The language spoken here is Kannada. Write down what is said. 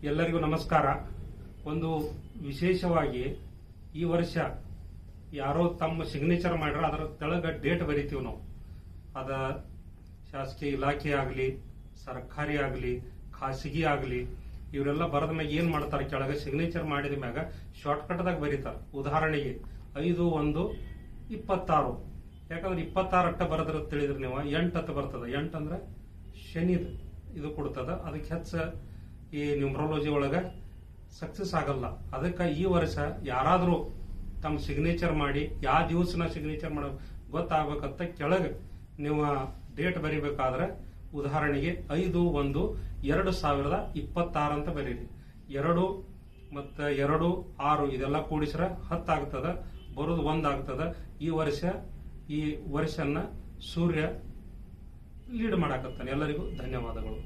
ಎಲ್ಲರಿಗೂ ನಮಸ್ಕಾರ. ಒಂದು ವಿಶೇಷವಾಗಿ ಈ ವರ್ಷ ಯಾರೋ ತಮ್ಮ ಸಿಗ್ನೇಚರ್ ಮಾಡ್ರ ಅದರ ತೆಳಗ ಡೇಟ್ ಬರಿತೀವಿ ನಾವು. ಅದ ಶಾಸಕೀಯ ಇಲಾಖೆ ಆಗಲಿ, ಸರ್ಕಾರಿ ಆಗಲಿ, ಖಾಸಗಿ ಆಗಲಿ, ಇವರೆಲ್ಲ ಬರದ ಮ್ಯಾಗ ಏನ್ ಮಾಡ್ತಾರೆ, ಕೆಳಗ ಸಿಗ್ನೇಚರ್ ಮಾಡಿದ ಮ್ಯಾಗ ಶಾರ್ಟ್ಕಟ್ ದಾಗ ಬರೀತಾರ. ಉದಾಹರಣೆಗೆ 5/1/26. ಯಾಕಂದ್ರೆ 26 ಅಟ್ಟ ಬರದ್ರ ತಿಳಿದ್ರಿ ನೀವು, 8 ಅತ್ತ ಬರ್ತದ. 8 ಅಂದ್ರೆ ಶನಿದ ಇದು ಕೊಡ್ತದ. ಅದಕ್ಕೆ ಹೆಚ್ಚ ಈ ನ್ಯೂಮರಾಲಜಿ ಒಳಗ ಸಕ್ಸಸ್ ಆಗಲ್ಲ. ಅದಕ್ಕೆ ಈ ವರ್ಷ ಯಾರಾದ್ರೂ ತಮ್ಮ ಸಿಗ್ನೇಚರ್ ಮಾಡಿ ಯಾವ ದಿವಸ ಸಿಗ್ನೇಚರ್ ಮಾಡೋ ಗೊತ್ತಾಗಬೇಕಂತ ಕೆಳಗ ನೀವು ಡೇಟ್ ಬರಿಬೇಕಾದ್ರೆ ಉದಾಹರಣೆಗೆ 5/1/2026 ಅಂತ ಬರೀರಿ. 2 ಮತ್ತು 2 6 ಇದೆಲ್ಲ ಕೂಡಿಸ್ರ 10 ಆಗ್ತದ. ಬರೋದು 1 ಆಗ್ತದ. ಈ ವರ್ಷನ ಸೂರ್ಯ ಲೀಡ್ ಮಾಡಾಕತ್ತಾನೆ. ಎಲ್ಲರಿಗೂ ಧನ್ಯವಾದಗಳು.